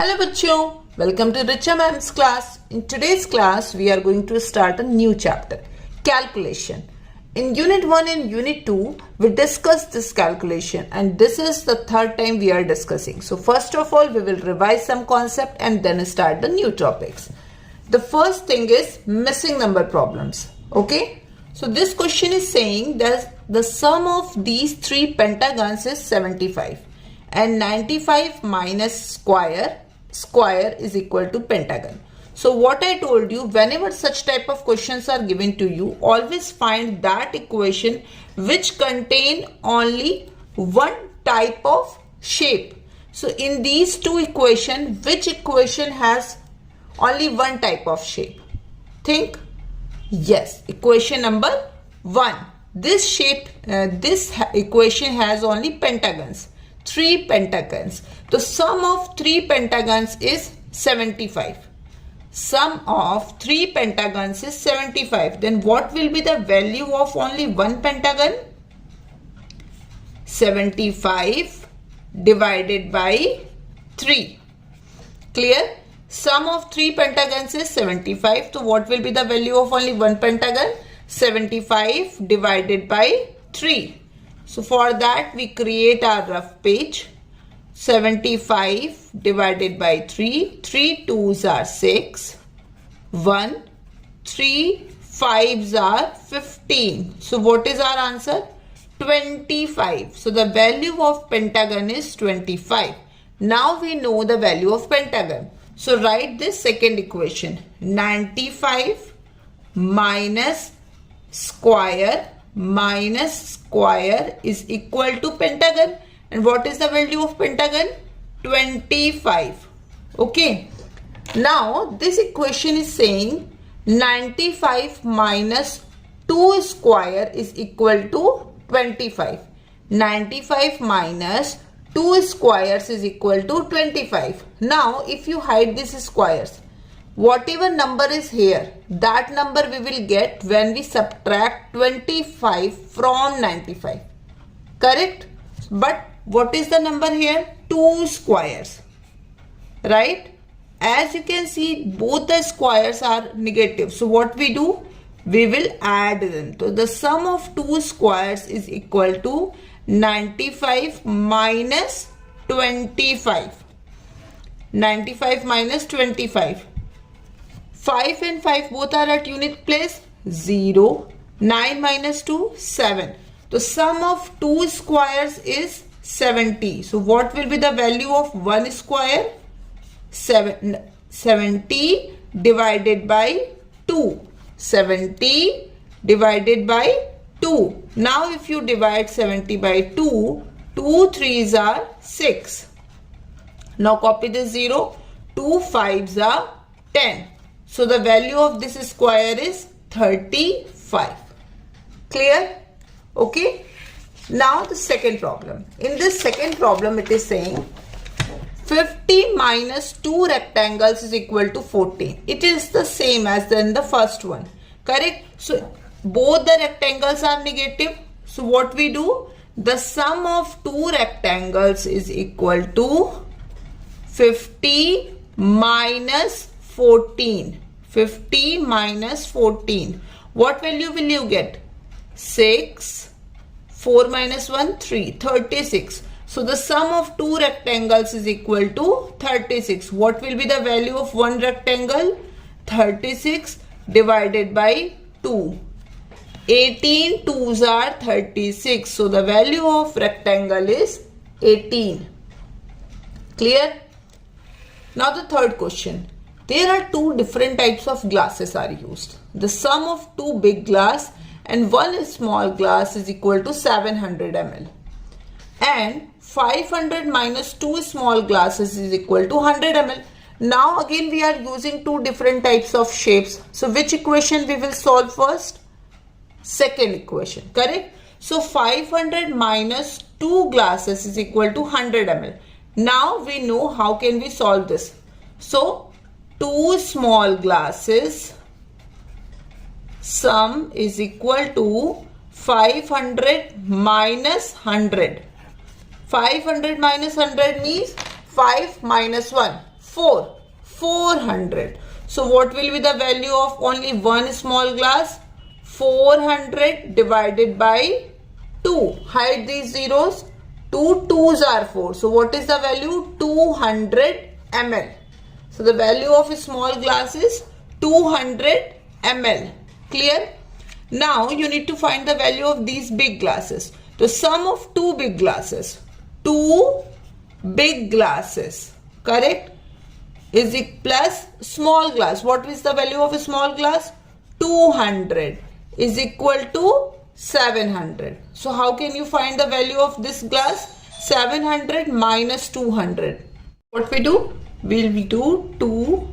Hello बच्चों, welcome to Richa Ma'am's class. In today's class, we are going to start a new chapter, calculation. In Unit 1 and Unit 2, we discussed this calculation and this is the third time we are discussing. So first of all, we will revise some concept and then start the new topics. The first thing is missing number problems. Okay, so this question is saying that the sum of these three pentagons is 75 and 95 minus square is equal to pentagon. So what I told you, whenever such type of questions are given to you, always find that equation which contain only one type of shape. So in these two equations, which equation has only one type of shape? Think. Yes, equation number 1. This shape, this equation has only pentagons. 3 pentagons. The sum of 3 pentagons is 75. Sum of 3 pentagons is 75. Then what will be the value of only one pentagon? 75 divided by 3. Clear? Sum of 3 pentagons is 75. So what will be the value of only one pentagon? 75 divided by 3. So for that we create our rough page. 75 divided by 3. 3 2s are 6. 1. 3 5s are 15. So what is our answer? 25. So the value of pentagon is 25. Now we know the value of pentagon. So write this second equation. 95 minus square is equal to pentagon. And what is the value of pentagon? 25. Okay. Now this equation is saying 95 minus 2 square is equal to 25. 95 minus 2 squares is equal to 25. Now if you hide these squares, whatever number is here, that number we will get when we subtract 25 from 95. Correct? But what is the number here? 2 squares. Right? As you can see, both the squares are negative. So what we do? We will add them. So the sum of 2 squares is equal to 95 minus 25. 95 minus 25. 5 and 5 both are at unit place. 0. 9 minus 2, 7. The sum of 2 squares is 70. So what will be the value of 1 square? 70 divided by 2. 70 divided by 2. Now if you divide 70 by 2, 2 3s are 6. Now copy this 0. 2 5s are 10. So the value of this square is 35. Clear? Okay. Now the second problem. In this second problem it is saying 50 minus 2 rectangles is equal to 14. It is the same as in the first one. Correct? So both the rectangles are negative. So what we do? The sum of 2 rectangles is equal to 50 minus 14. 50 minus 14. What value will you get? 6. 4 minus 1, 3. 36. So the sum of 2 rectangles is equal to 36. What will be the value of one rectangle? 36 divided by 2. 18 2s are 36. So the value of rectangle is 18. Clear? Now the third question. There are 2 different types of glasses are used. The sum of 2 big glass and 1 small glass is equal to 700 ml. And 500 minus 2 small glasses is equal to 100 ml. Now again we are using 2 different types of shapes. So which equation we will solve first? Second equation. Correct? So 500 minus 2 glasses is equal to 100 ml. Now we know how can we solve this. So 2 small glasses sum is equal to 500 minus 100. 500 minus 100 means 5 minus 1. 4. 400. So what will be the value of only one small glass? 400 divided by 2. Hide these zeros. 2 2s are 4. So what is the value? 200 ml. So the value of a small glass is 200 ml. Clear? Now you need to find the value of these big glasses. The sum of two big glasses. Two big glasses. Correct? Is it plus small glass. What is the value of a small glass? 200 is equal to 700. So how can you find the value of this glass? 700 minus 200. What we do? We'll do 2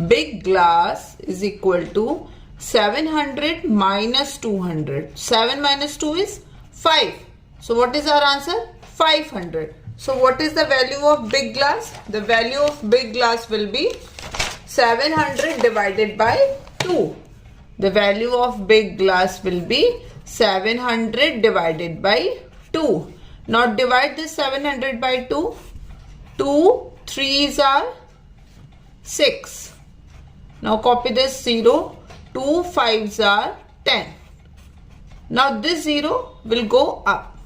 big glass is equal to 700 minus 200. 7 minus 2 is 5. So what is our answer? 500. So what is the value of big glass? The value of big glass will be 700 divided by 2. The value of big glass will be 700 divided by 2. Now divide this 700 by 2. 2 3s are 6. Now copy this 0. 2 5s are 10. Now this 0 will go up.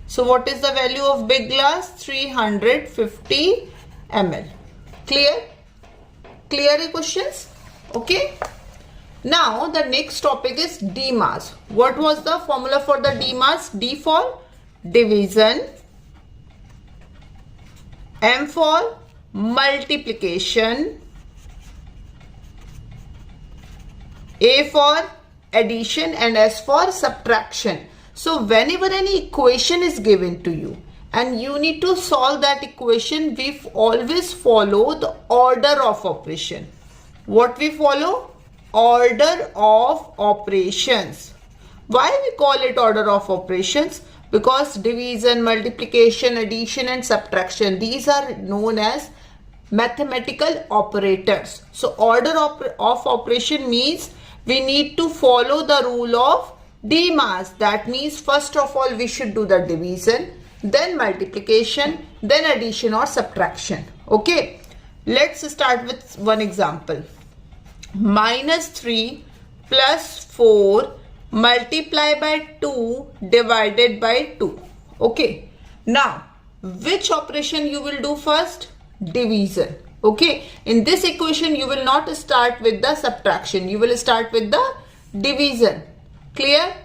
So what is the value of big glass? 350 ml. Clear? Clear the questions? Okay. Now the next topic is DMAS. What was the formula for the DMAS? D for division, M for multiplication, A for addition and S for subtraction. So whenever any equation is given to you and you need to solve that equation, we always follow the order of operation. What we follow? Order of operations. Why we call it order of operations? Because division, multiplication, addition and subtraction, these are known as mathematical operators. So order of operation means we need to follow the rule of DMAS. That means first of all we should do the division, then multiplication, then addition or subtraction. Okay, let's start with one example. Minus 3 plus 4 multiply by 2 divided by 2. Okay, now which operation you will do first? Division. Okay, in this equation you will not start with the subtraction, you will start with the division. Clear?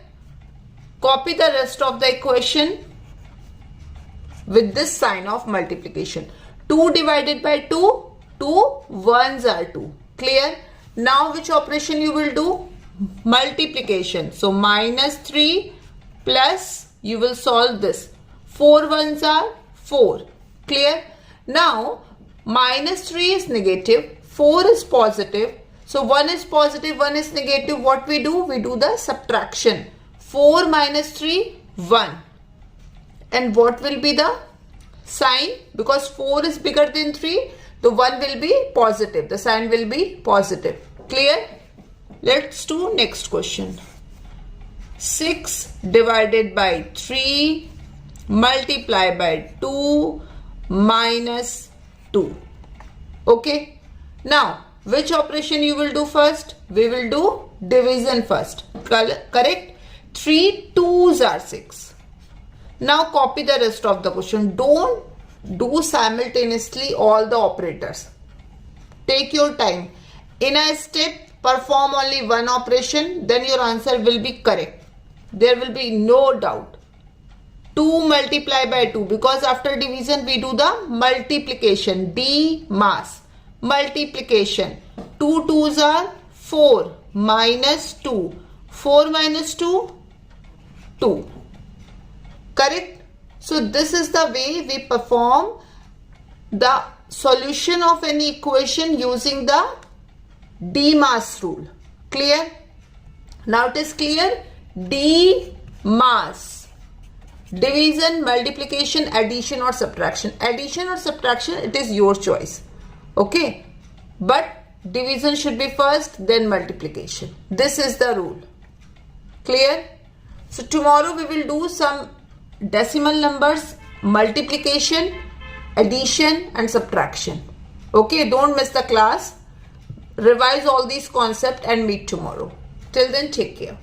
Copy the rest of the equation with this sign of multiplication. 2 divided by 2, 2 1s are 2. Clear? Now which operation you will do? Multiplication. So minus 3 plus, you will solve this. 4 1s are 4. Clear? Now minus 3 is negative, 4 is positive. So 1 is positive, 1 is negative. What we do? We do the subtraction. 4 minus 3, 1. And what will be the sign? Because 4 is bigger than 3, the 1 will be positive. The sign will be positive. Clear? Let's do next question. 6 divided by 3 multiply by 2 minus 2. Okay. Now, which operation you will do first? We will do division first. Correct? 3 2s are 6. Now copy the rest of the question. Don't do simultaneously all the operators. Take your time. In a step, perform only one operation, then your answer will be correct. There will be no doubt. 2 multiply by 2, because after division we do the multiplication. DMAS. Multiplication. 2 2s are 4 minus 2. 4 minus 2, 2. Correct? So this is the way we perform the solution of any equation using the DMAS rule. Clear? Now it is clear. DMAS. Division, multiplication, addition or subtraction. Addition or subtraction, it is your choice. Okay? But division should be first, then multiplication. This is the rule. Clear? So tomorrow we will do some decimal numbers, multiplication, addition and subtraction. Okay, don't miss the class. Revise all these concepts and meet tomorrow. Till then, take care.